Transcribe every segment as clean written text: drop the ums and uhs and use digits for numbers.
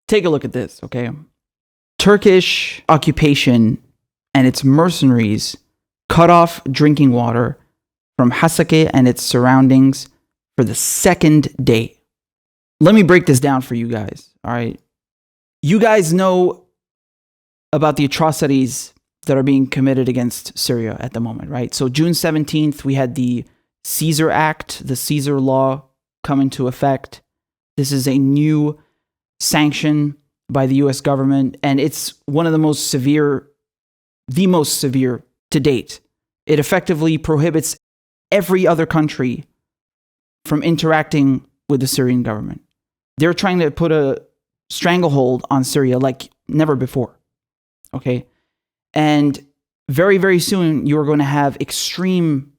Take a look at this, okay? Turkish occupation and its mercenaries cut off drinking water from al-hasakah and its surroundings for the second day. Let me break this down for you guys, all right? You guys know about the atrocities that are being committed against Syria at the moment, right? So June 17th, we had the Caesar Act, the Caesar Law come into effect. This is a new sanction by the US government, and it's one of the most severe to date. It effectively prohibits every other country from interacting with the Syrian government. They're trying to put a stranglehold on Syria like never before, okay? And very, very soon, you're going to have extreme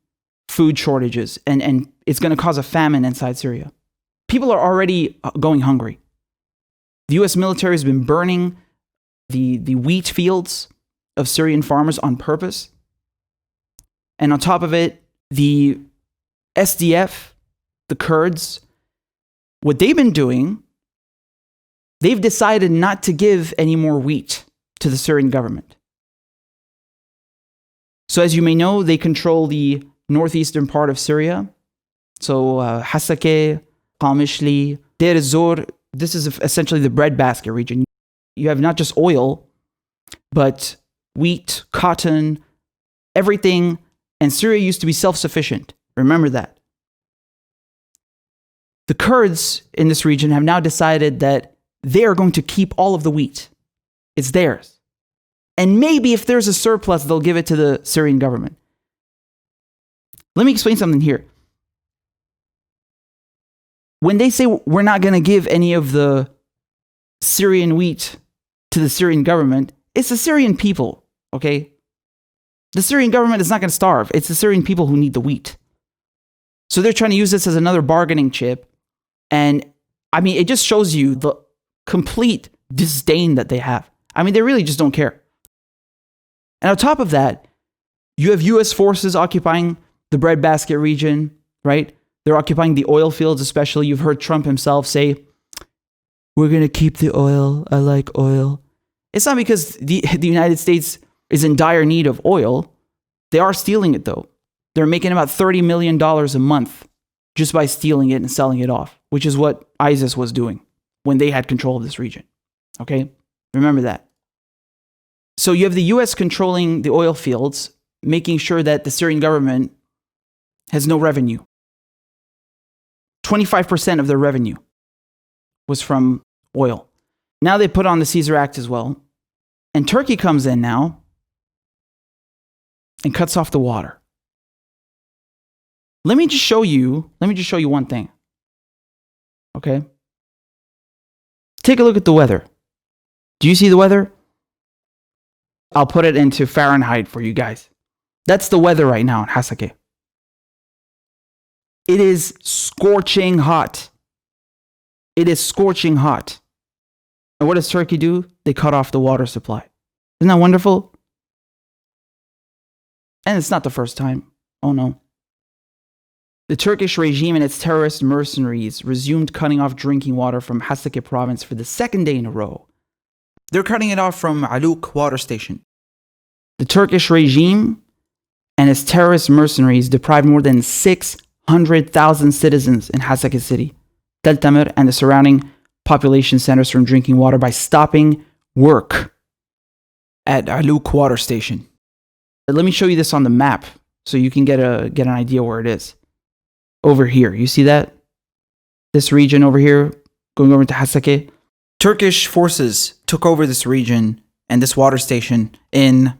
food shortages, and it's going to cause a famine inside Syria. People are already going hungry. The US military has been burning the wheat fields of Syrian farmers on purpose. And on top of it, the SDF, the Kurds, what they've been doing, they've decided not to give any more wheat to the Syrian government. So as you may know, they control the northeastern part of Syria. So al-hasakah, Qamishli, Dore, this is essentially the breadbasket region. You have not just oil, but wheat, cotton, everything. And Syria used to be self-sufficient. Remember that. The Kurds in this region have now decided that they are going to keep all of the wheat. It's theirs. And maybe if there's a surplus, they'll give it to the Syrian government. Let me explain something here. When they say we're not going to give any of the Syrian wheat to the Syrian government, it's the Syrian people, okay? The Syrian government is not going to starve. It's the Syrian people who need the wheat. So they're trying to use this as another bargaining chip. And I mean, it just shows you the complete disdain that they have. I mean, they really just don't care. And on top of that, you have US forces occupying the breadbasket region, right? They're occupying the oil fields, especially. You've heard Trump himself say, we're going to keep the oil. I like oil. It's not because the United States is in dire need of oil. They are stealing it, though. They're making about $30 million a month just by stealing it and selling it off, which is what ISIS was doing when they had control of this region. Okay? Remember that. So you have the US controlling the oil fields, making sure that the Syrian government has no revenue. 25% of their revenue was from oil. Now they put on the Caesar Act as well. And Turkey comes in now and cuts off the water. Let me just show you one thing. Okay? Take a look at the weather. Do you see the weather? I'll put it into Fahrenheit for you guys. That's the weather right now in al-hasakah. It is scorching hot. It is scorching hot. And what does Turkey do? They cut off the water supply. Isn't that wonderful? And it's not the first time. Oh no. The Turkish regime and its terrorist mercenaries resumed cutting off drinking water from al-hasakah province for the second day in a row. They're cutting it off from Aluk water station. The Turkish regime and its terrorist mercenaries deprived more than 600,000 citizens in al-hasakah city, Tel Tamir, and the surrounding population centers from drinking water by stopping work at Aluk water station. Let me show you this on the map so you can get an idea where it is. Over here, you see that? This region over here, going over to al-hasakah. Turkish forces took over this region and this water station in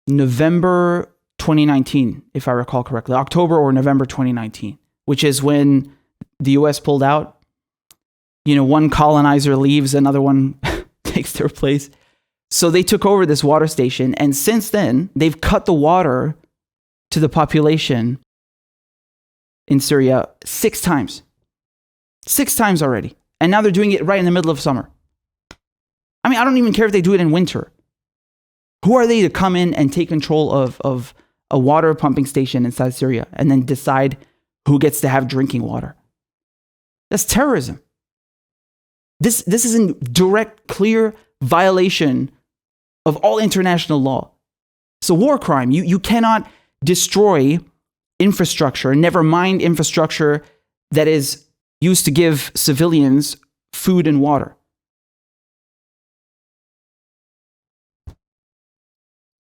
November 2019, if I recall correctly. October or November 2019, which is when the US pulled out. You know, one colonizer leaves, another one takes their place. So they took over this water station, and since then, they've cut the water to the population in Syria 6 times. 6 times already. And now they're doing it right in the middle of summer. I mean, I don't even care if they do it in winter. Who are they to come in and take control of a water pumping station inside Syria and then decide who gets to have drinking water? That's terrorism. This is in direct, clear violation of all international law. It's a war crime. You cannot destroy infrastructure, never mind infrastructure that is used to give civilians food and water.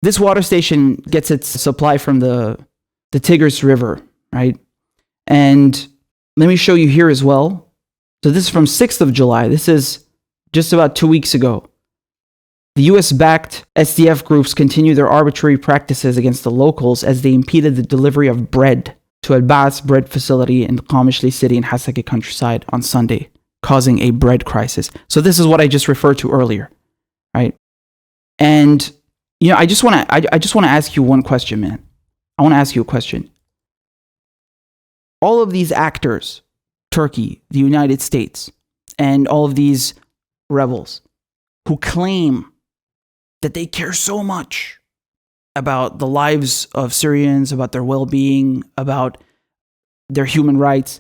This water station gets its supply from the Tigris River, right? And let me show you here as well. So this is from 6th of July. This is just about 2 weeks ago. The US-backed SDF groups continue their arbitrary practices against the locals as they impeded the delivery of bread to Al-Ba'ath's bread facility in the Qamishli city in al-hasakah countryside on Sunday, causing a bread crisis. So this is what I just referred to earlier, right? And I just want to ask you one question, man. I want to ask you a question. All of these actors, Turkey, the United States, and all of these rebels who claim that they care so much about the lives of Syrians, about their well-being, about their human rights,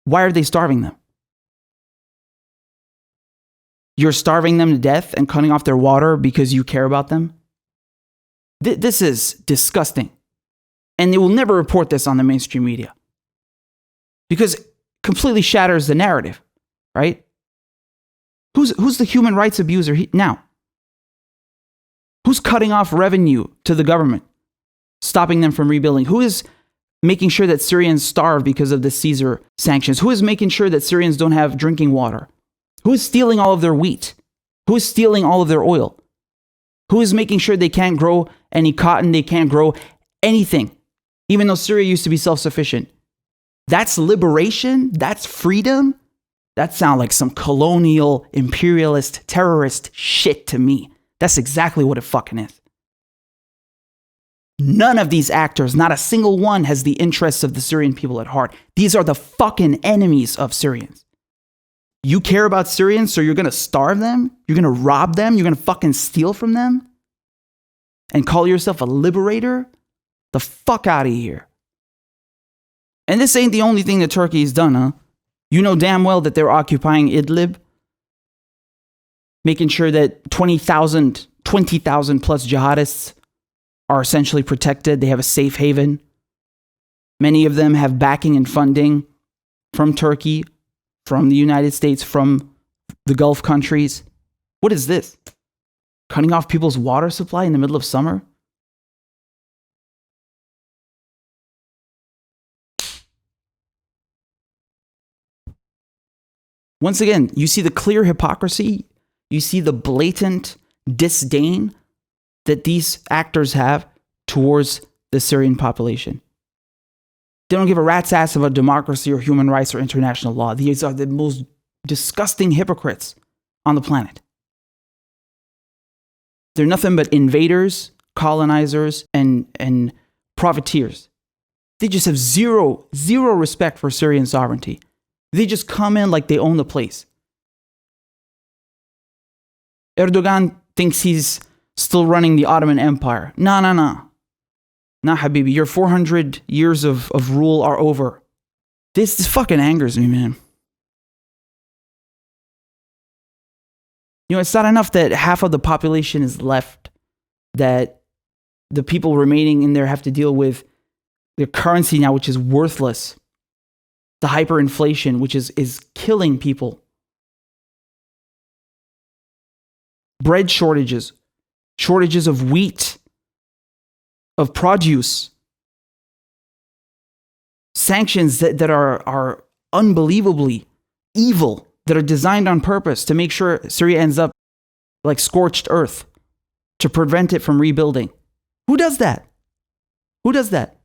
why are they starving them? You're starving them to death and cutting off their water because you care about them? This is disgusting. And they will never report this on the mainstream media. Because it completely shatters the narrative, right? Who's the human rights abuser now? Who's cutting off revenue to the government, stopping them from rebuilding? Who is making sure that Syrians starve because of the Caesar sanctions? Who is making sure that Syrians don't have drinking water? Who is stealing all of their wheat? Who is stealing all of their oil? Who is making sure they can't grow any cotton, they can't grow anything, even though Syria used to be self-sufficient? That's liberation? That's freedom? That sounds like some colonial, imperialist, terrorist shit to me. That's exactly what it fucking is. None of these actors, not a single one, has the interests of the Syrian people at heart. These are the fucking enemies of Syrians. You care about Syrians, so you're going to starve them? You're going to rob them? You're going to fucking steal from them? And call yourself a liberator? The fuck out of here. And this ain't the only thing that Turkey has done, huh? You know damn well that they're occupying Idlib, making sure that 20,000 plus jihadists are essentially protected. They have a safe haven. Many of them have backing and funding from Turkey, from the United States, from the Gulf countries. What is this? Cutting off people's water supply in the middle of summer? Once again, you see the clear hypocrisy. You see the blatant disdain that these actors have towards the Syrian population. They don't give a rat's ass about democracy or human rights or international law. These are the most disgusting hypocrites on the planet. They're nothing but invaders, colonizers, and profiteers. They just have zero respect for Syrian sovereignty. They just come in like they own the place. Erdogan thinks he's still running the Ottoman Empire. No. Nah, Habibi, your 400 years of rule are over. This fucking angers me, man. It's not enough that half of the population is left, that the people remaining in there have to deal with their currency now, which is worthless. The hyperinflation, which is killing people. Bread shortages of wheat, of produce, sanctions that are unbelievably evil, that are designed on purpose to make sure Syria ends up like scorched earth, to prevent it from rebuilding. Who does that? Who does that?